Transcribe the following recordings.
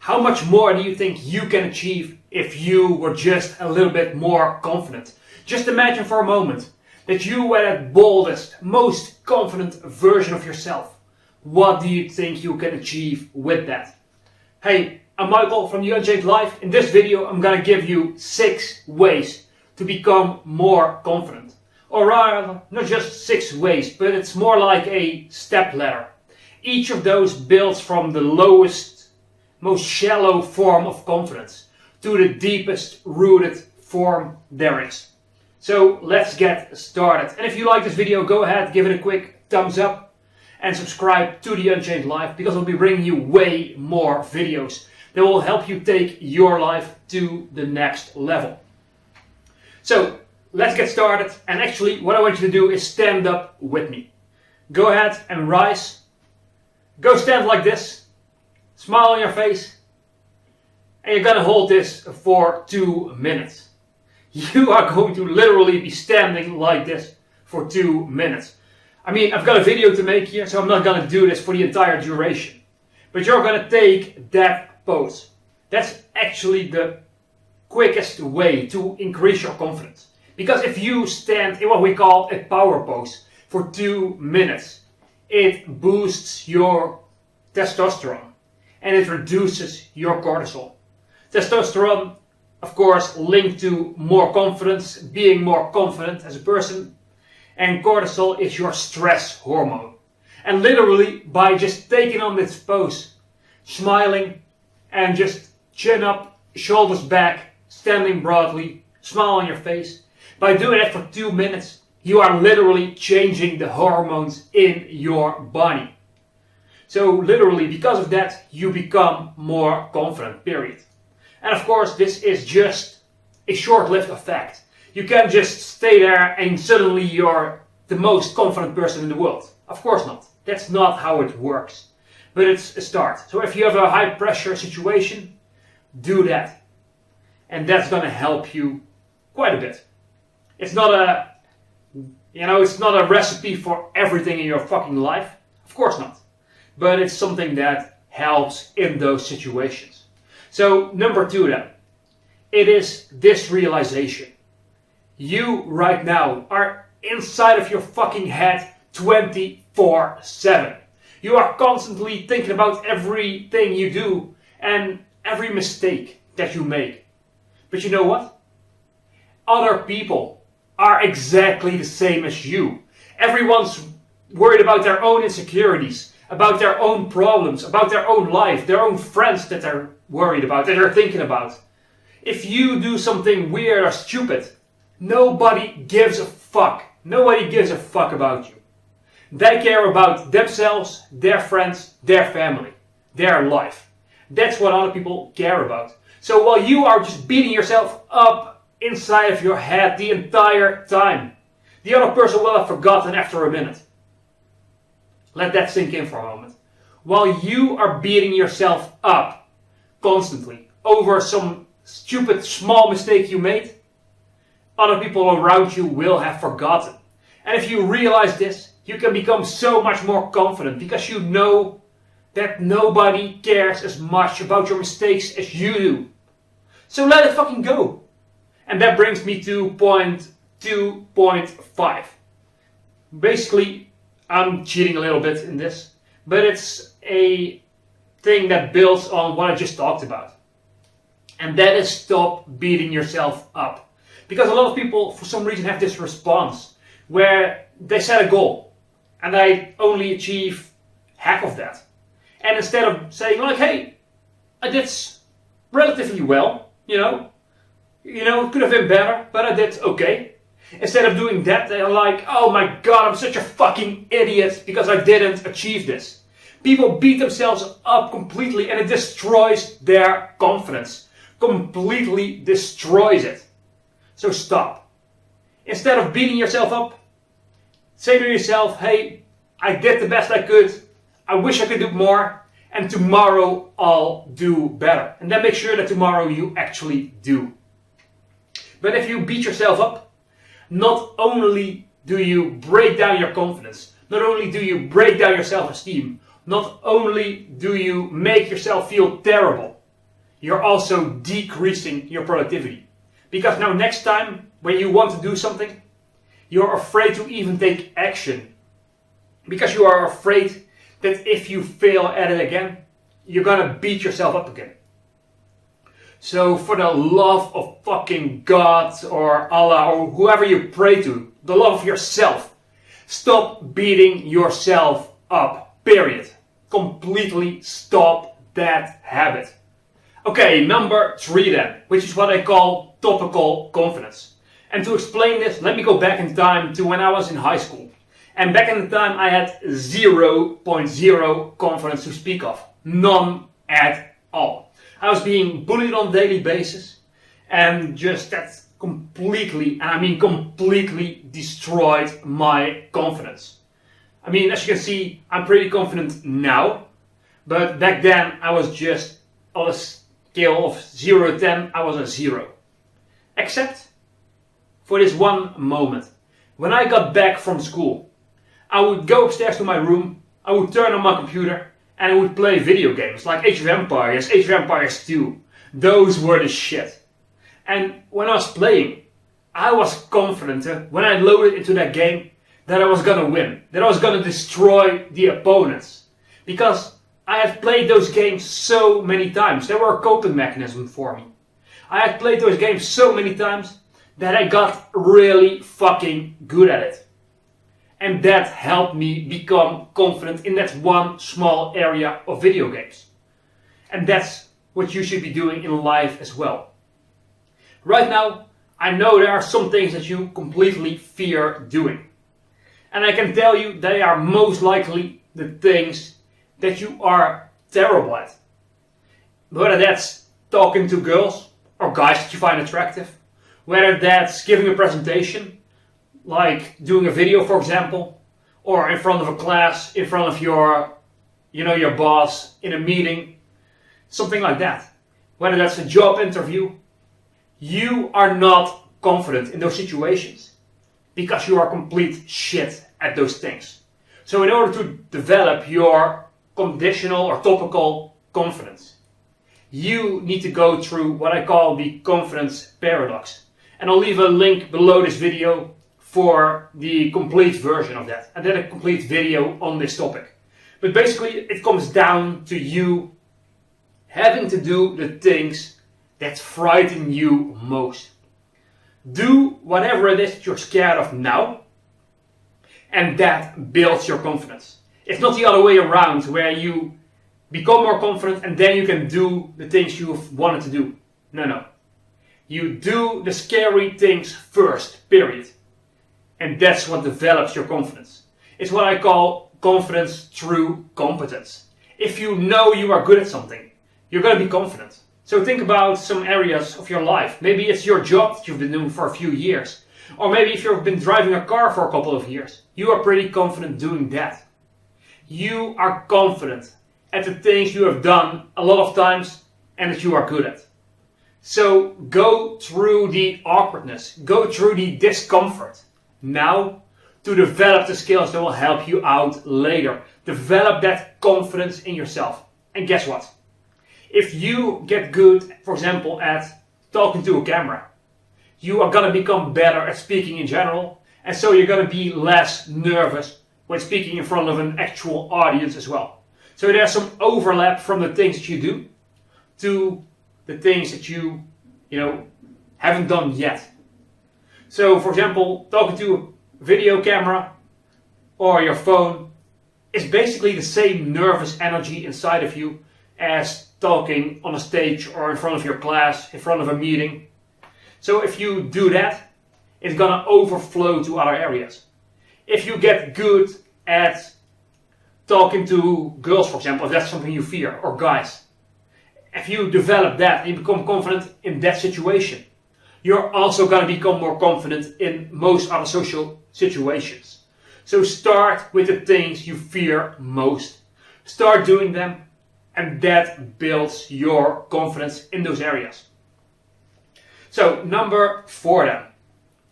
How much more do you think you can achieve if you were just a little bit more confident? Just imagine for a moment that you were that boldest, most confident version of yourself. What do you think you can achieve with that? Hey, I'm Michael from TheUnchained.Life. In this video, I'm gonna give you 6 ways to become more confident. Or rather, not just 6 ways, but it's more like a step ladder. Each of those builds from the lowest, most shallow form of confidence to the deepest rooted form there is. So let's get started. And if you like this video, go ahead, give it a quick thumbs up and subscribe to The Unchained Life, because I'll be bringing you way more videos that will help you take your life to the next level. So let's get started. And actually what I want you to do is stand up with me. Go ahead and rise. Go stand like this. Smile on your face, and you're gonna hold this for 2 minutes. You are going to literally be standing like this for 2 minutes. I mean, I've got a video to make here, so I'm not gonna do this for the entire duration. But you're gonna take that pose. That's actually the quickest way to increase your confidence. Because if you stand in what we call a power pose for 2 minutes, it boosts your testosterone. And it reduces your cortisol. Testosterone, of course, linked to more confidence, being more confident as a person. And cortisol is your stress hormone. And literally, by just taking on this pose, smiling, and just chin up, shoulders back, standing broadly, smile on your face, by doing that for 2 minutes, you are literally changing the hormones in your body. So literally, because of that, you become more confident, period. And of course, this is just a short-lived effect. You can't just stay there and suddenly you're the most confident person in the world. Of course not. That's not how it works. But it's a start. So if you have a high-pressure situation, do that. And that's going to help you quite a bit. It's not a recipe for everything in your fucking life. Of course not. But it's something that helps in those situations. So number 2 then, it is this realization. You right now are inside of your fucking head 24/7. You are constantly thinking about everything you do and every mistake that you make. But you know what? Other people are exactly the same as you. Everyone's worried about their own insecurities, about their own problems, about their own life, their own friends that they're worried about, that they're thinking about. If you do something weird or stupid, nobody gives a fuck. Nobody gives a fuck about you. They care about themselves, their friends, their family, their life. That's what other people care about. So while you are just beating yourself up inside of your head the entire time, the other person will have forgotten after a minute. Let that sink in for a moment. While you are beating yourself up constantly over some stupid small mistake you made, other people around you will have forgotten. And if you realize this, you can become so much more confident because you know that nobody cares as much about your mistakes as you do. So let it fucking go. And that brings me to point 2.5. Basically, I'm cheating a little bit in this, but it's a thing that builds on what I just talked about. And that is stop beating yourself up. Because a lot of people, for some reason, have this response where they set a goal and they only achieve half of that. And instead of saying like, hey, I did relatively well, it could have been better, but I did okay. Instead of doing that, they're like, oh my god, I'm such a fucking idiot because I didn't achieve this. People beat themselves up completely and it destroys their confidence. Completely destroys it. So stop. Instead of beating yourself up, say to yourself, hey, I did the best I could. I wish I could do more. And tomorrow I'll do better. And then make sure that tomorrow you actually do. But if you beat yourself up, not only do you break down your confidence, not only do you break down your self-esteem, not only do you make yourself feel terrible, you're also decreasing your productivity. Because now next time when you want to do something, you're afraid to even take action. Because you are afraid that if you fail at it again, you're gonna beat yourself up again. So for the love of fucking God or Allah or whoever you pray to, the love of yourself, stop beating yourself up, period. Completely stop that habit. Okay, number 3 then, which is what I call topical confidence. And to explain this, let me go back in time to when I was in high school. And back in the time I had 0.0 confidence to speak of. None at all. I was being bullied on a daily basis, and just that completely, and I mean completely, destroyed my confidence. I mean, as you can see, I'm pretty confident now, but back then I was just on a scale of 0 to 10, I was a 0. Except for this one moment. When I got back from school, I would go upstairs to my room, I would turn on my computer, and I would play video games like Age of Empires, Age of Empires 2. Those were the shit. And when I was playing, I was confident when I loaded into that game that I was gonna win, that I was gonna destroy the opponents. Because I had played those games so many times. They were a coping mechanism for me. I had played those games so many times that I got really fucking good at it. And that helped me become confident in that one small area of video games. And that's what you should be doing in life as well. Right now, I know there are some things that you completely fear doing. And I can tell you they are most likely the things that you are terrible at. Whether that's talking to girls or guys that you find attractive. Whether that's giving a presentation, like doing a video for example, or in front of a class, in front of your boss, in a meeting, something like that. Whether that's a job interview, you are not confident in those situations because you are complete shit at those things. So in order to develop your conditional or topical confidence, you need to go through what I call the confidence paradox. And I'll leave a link below this video for the complete version of that, and then a complete video on this topic. But basically it comes down to you having to do the things that frighten you most. Do whatever it is that you're scared of now, and that builds your confidence. It's not the other way around where you become more confident and then you can do the things you've wanted to do. No. You do the scary things first, period. And that's what develops your confidence. It's what I call confidence through competence. If you know you are good at something, you're going to be confident. So think about some areas of your life. Maybe it's your job that you've been doing for a few years. Or maybe if you've been driving a car for a couple of years, you are pretty confident doing that. You are confident at the things you have done a lot of times and that you are good at. So go through the awkwardness, go through the discomfort now to develop the skills that will help you out later. Develop that confidence in yourself. And guess what? If you get good, for example, at talking to a camera, you are going to become better at speaking in general. And so you're going to be less nervous when speaking in front of an actual audience as well. So there's some overlap from the things that you do to the things that you haven't done yet. So for example, talking to a video camera or your phone is basically the same nervous energy inside of you as talking on a stage or in front of your class, in front of a meeting. So if you do that, it's gonna overflow to other areas. If you get good at talking to girls, for example, if that's something you fear, or guys, if you develop that and you become confident in that situation, you're also going to become more confident in most other social situations. So start with the things you fear most. Start doing them, and that builds your confidence in those areas. So number 4 then,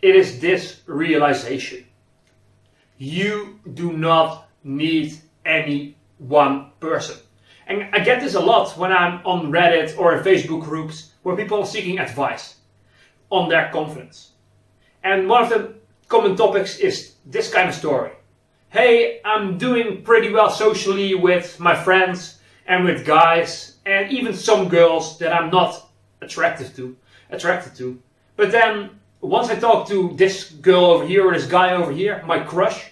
it is this realization. You do not need any one person. And I get this a lot when I'm on Reddit or in Facebook groups where people are seeking advice on their confidence. And one of the common topics is this kind of story. Hey, I'm doing pretty well socially with my friends and with guys and even some girls that I'm not attracted to. But then once I talk to this girl over here or this guy over here, my crush,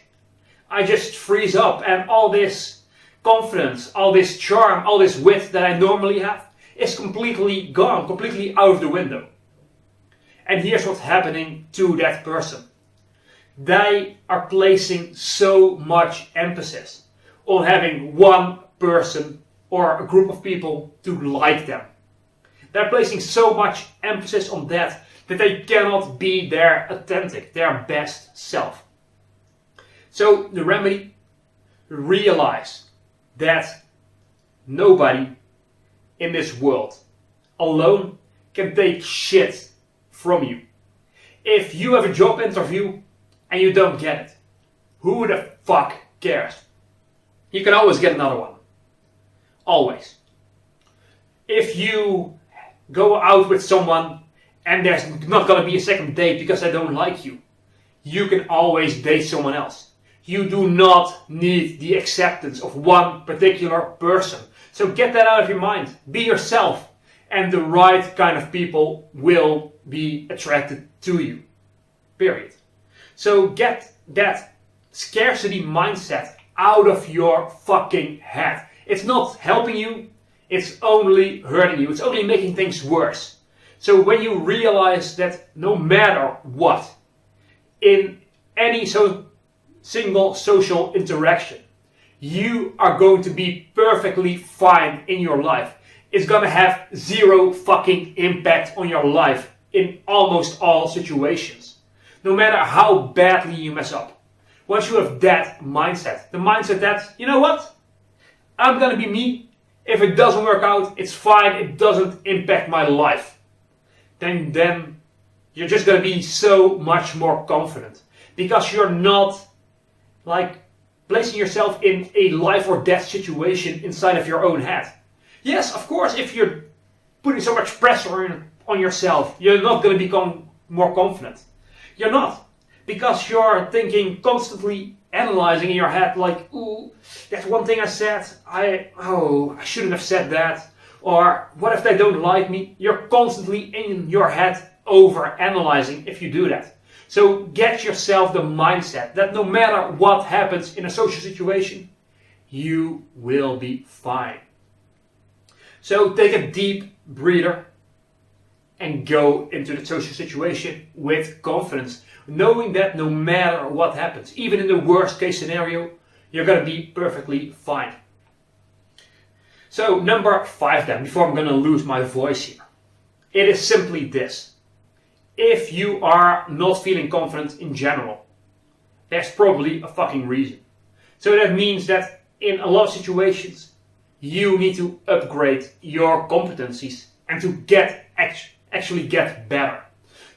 I just freeze up and all this confidence, all this charm, all this wit that I normally have is completely gone, completely out of the window. And here's what's happening to that person. They are placing so much emphasis on having one person or a group of people to like them. They're placing so much emphasis on that they cannot be their authentic, their best self. So the remedy, realize that nobody in this world alone can take shit from you. If you have a job interview and you don't get it, who the fuck cares? You can always get another one. Always. If you go out with someone and there's not going to be a second date because they don't like you, you can always date someone else. You do not need the acceptance of one particular person. So get that out of your mind. Be yourself, and the right kind of people will be attracted to you. Period. So get that scarcity mindset out of your fucking head. It's not helping you, it's only hurting you. It's only making things worse. So when you realize that no matter what, in any single social interaction, you are going to be perfectly fine in your life. It's gonna have zero fucking impact on your life in almost all situations. No matter how badly you mess up. Once you have that mindset, the mindset that, you know what? I'm gonna be me. If it doesn't work out, it's fine. It doesn't impact my life. Then you're just gonna be so much more confident. Because you're not like placing yourself in a life or death situation inside of your own head. Yes, of course, if you're putting so much pressure on yourself, you're not going to become more confident. You're not. Because you're thinking, constantly analyzing in your head like, ooh, that's one thing I said, I shouldn't have said that. Or what if they don't like me? You're constantly in your head over analyzing if you do that. So get yourself the mindset that no matter what happens in a social situation, you will be fine. So take a deep breather and go into the social situation with confidence, knowing that no matter what happens, even in the worst case scenario, you're going to be perfectly fine. So number 5 then, before I'm going to lose my voice here. It is simply this. If you are not feeling confident in general, there's probably a fucking reason. So that means that in a lot of situations, you need to upgrade your competencies and to actually get better.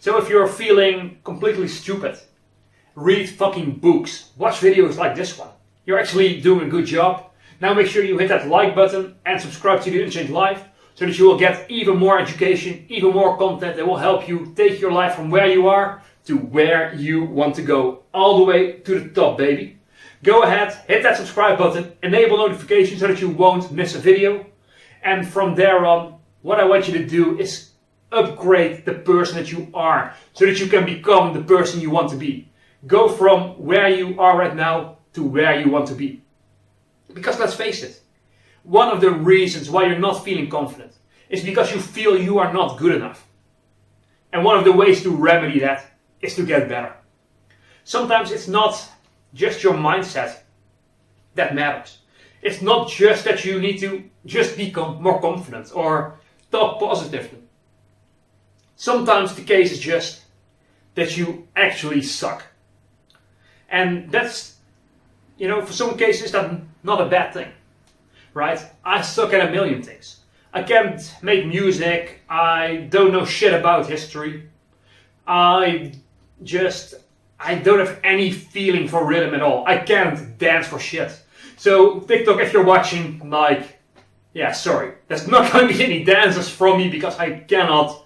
So if you're feeling completely stupid, read fucking books, watch videos like this one. You're actually doing a good job. Now make sure you hit that like button and subscribe to The Unchained.Life so that you will get even more education, even more content that will help you take your life from where you are to where you want to go. All the way to the top, baby. Go ahead, hit that subscribe button, enable notifications so that you won't miss a video. And from there on, what I want you to do is upgrade the person that you are so that you can become the person you want to be. Go from where you are right now to where you want to be. Because let's face it, one of the reasons why you're not feeling confident is because you feel you are not good enough. And one of the ways to remedy that is to get better. Sometimes it's not just your mindset that matters. It's not just that you need to just become more confident or talk positively. Sometimes the case is just that you actually suck. And that's, for some cases that's not a bad thing, right? I suck at a million things. I can't make music, I don't know shit about history, I don't have any feeling for rhythm at all. I can't dance for shit. So TikTok, if you're watching, Yeah, sorry. There's not going to be any dancers from me because I cannot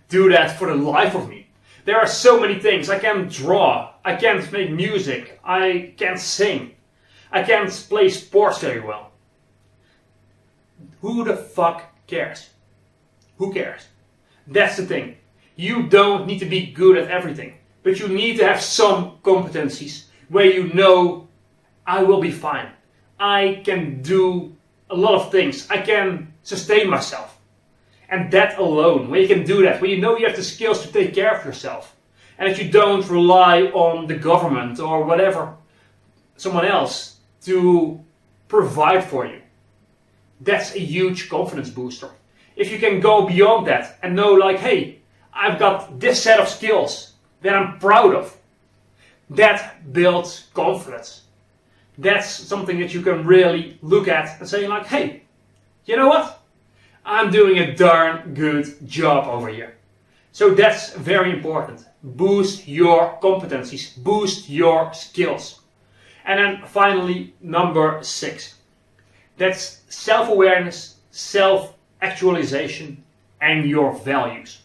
do that for the life of me. There are so many things. I can't draw. I can't make music. I can't sing. I can't play sports very well. Who the fuck cares? Who cares? That's the thing. You don't need to be good at everything. But you need to have some competencies where you know, I will be fine. I can do a lot of things. I can sustain myself. And that alone, when you can do that, when you know you have the skills to take care of yourself, and that you don't rely on the government or whatever, someone else, to provide for you, that's a huge confidence booster. If you can go beyond that and know like, hey, I've got this set of skills that I'm proud of, that builds confidence. That's something that you can really look at and say like, hey, you know what? I'm doing a darn good job over here. So that's very important. Boost your competencies, boost your skills. And then finally, number 6. That's self-awareness, self-actualization, and your values.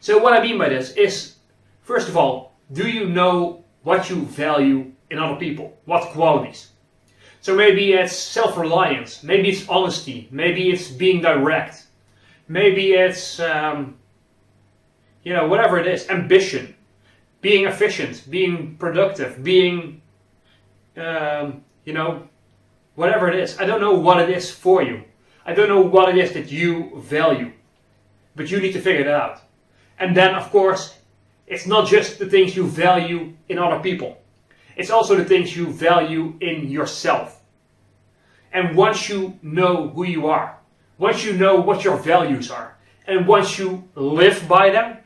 So what I mean by this is, first of all, do you know what you value in other people? What qualities? So maybe it's self-reliance, maybe it's honesty, maybe it's being direct, maybe it's, whatever it is, ambition, being efficient, being productive, being, whatever it is. I don't know what it is for you. I don't know what it is that you value, but you need to figure it out. And then, of course, it's not just the things you value in other people. It's also the things you value in yourself. And once you know who you are, once you know what your values are, and once you live by them,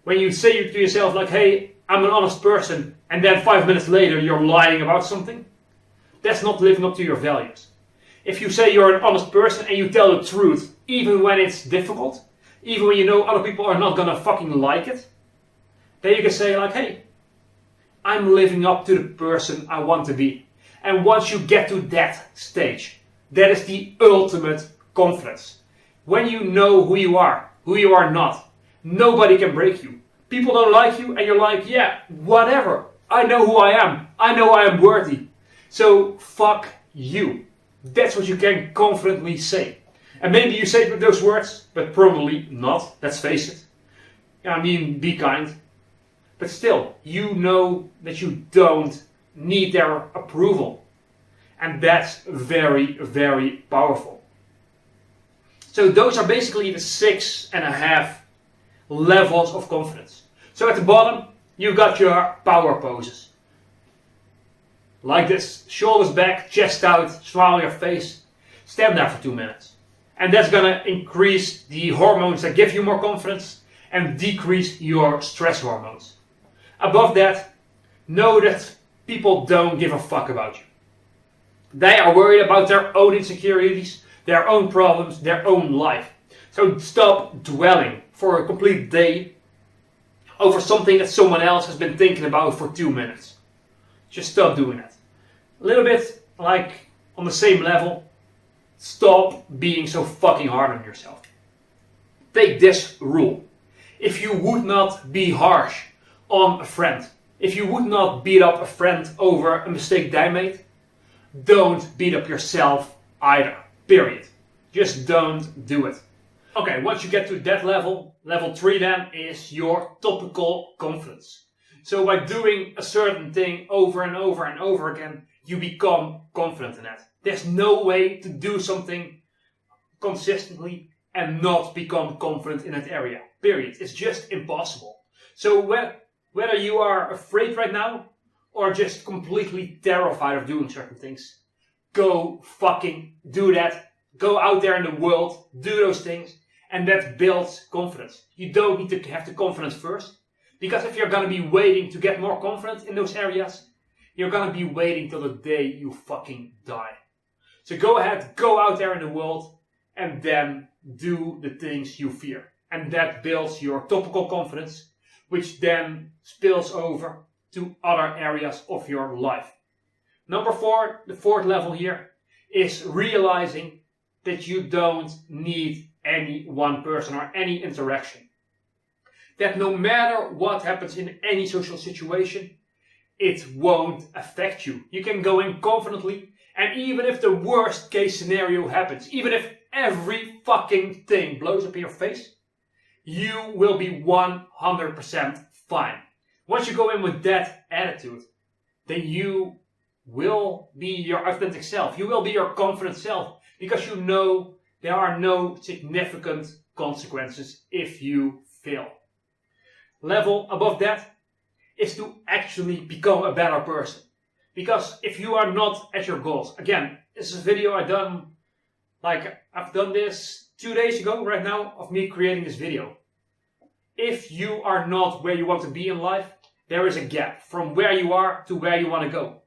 when you say to yourself like, hey, I'm an honest person, and then 5 minutes later you're lying about something, that's not living up to your values. If you say you're an honest person and you tell the truth, even when it's difficult, even when you know other people are not gonna fucking like it, then you can say like, hey, I'm living up to the person I want to be. And once you get to that stage, that is the ultimate confidence. When you know who you are not, nobody can break you. People don't like you and you're like, yeah, whatever. I know who I am. I know I am worthy. So fuck you. That's what you can confidently say. And maybe you say it with those words, but probably not. Let's face it. I mean, be kind. But still, you know that you don't need their approval. And that's very, very powerful. So those are basically the 6.5 levels of confidence. So at the bottom, you got your power poses. Like this, shoulders back, chest out, smile on your face. Stand there for 2 minutes. And that's gonna increase the hormones that give you more confidence and decrease your stress hormones. Above that, know that people don't give a fuck about you. They are worried about their own insecurities, their own problems, their own life. So stop dwelling for a complete day over something that someone else has been thinking about for 2 minutes. Just stop doing that. A little bit like on the same level, stop being so fucking hard on yourself. Take this rule. If you would not be harsh on a friend, if you would not beat up a friend over a mistake they made, don't beat up yourself either. Period. Just don't do it. Okay, once you get to that level, level 3 then is your topical confidence. So by doing a certain thing over and over and over again, you become confident in that. There's no way to do something consistently and not become confident in that area. Period. It's just impossible. So whether you are afraid right now or just completely terrified of doing certain things, go fucking do that. Go out there in the world, do those things, and that builds confidence. You don't need to have the confidence first, because if you're going to be waiting to get more confident in those areas, you're going to be waiting till the day you fucking die. So go ahead, go out there in the world, and then do the things you fear. And that builds your topical confidence, which then spills over to other areas of your life. Number 4, the 4th level here, is realizing that you don't need any one person or any interaction. That no matter what happens in any social situation, it won't affect you. You can go in confidently, and even if the worst case scenario happens, even if every fucking thing blows up in your face, you will be 100% fine. Once you go in with that attitude, then you will be your authentic self. You will be your confident self, because you know there are no significant consequences if you fail. Level above that is to actually become a better person. Because if you are not at your goals, again, this is a video I've done this 2 days ago right now of me creating this video. If you are not where you want to be in life, there is a gap from where you are to where you want to go.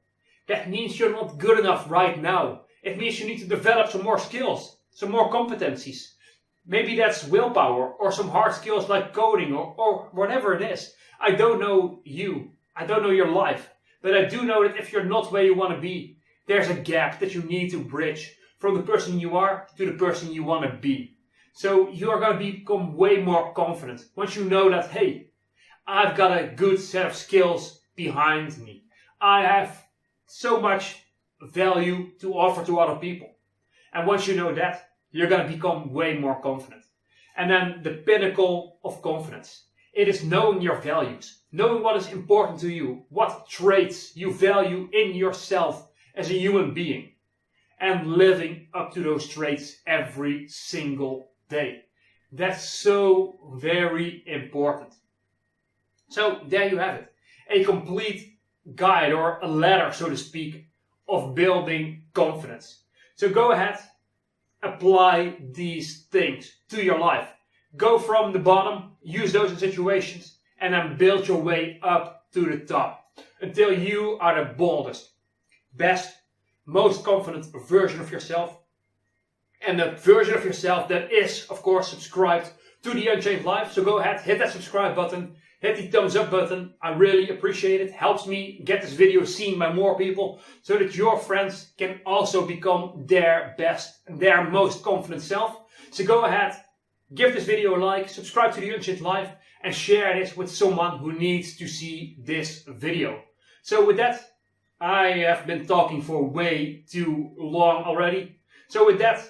That means you're not good enough right now. It means you need to develop some more skills, some more competencies. Maybe that's willpower or some hard skills like coding or whatever it is. I don't know you. I don't know your life. But I do know that if you're not where you want to be, there's a gap that you need to bridge from the person you are to the person you want to be. So you are going to become way more confident once you know that, hey, I've got a good set of skills behind me. I have so much value to offer to other people. And once you know that, you're going to become way more confident. And then the pinnacle of confidence. It is knowing your values, knowing what is important to you, what traits you value in yourself as a human being, and living up to those traits every single day. That's so very important. So there you have it. A complete guide, or a ladder, so to speak, of building confidence. So go ahead, apply these things to your life. Go from the bottom, use those in situations, and then build your way up to the top until you are the boldest, best, most confident version of yourself. And the version of yourself that is, of course, subscribed to The Unchained Life. So go ahead, hit that subscribe button, hit the thumbs up button. I really appreciate it. Helps me get this video seen by more people so that your friends can also become their best and their most confident self. So go ahead, give this video a like, subscribe to The Unchained Life, and share this with someone who needs to see this video. So with that, I have been talking for way too long already. So with that,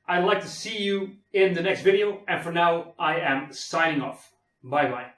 I'd like to see you in the next video, and for now, I am signing off. Bye bye.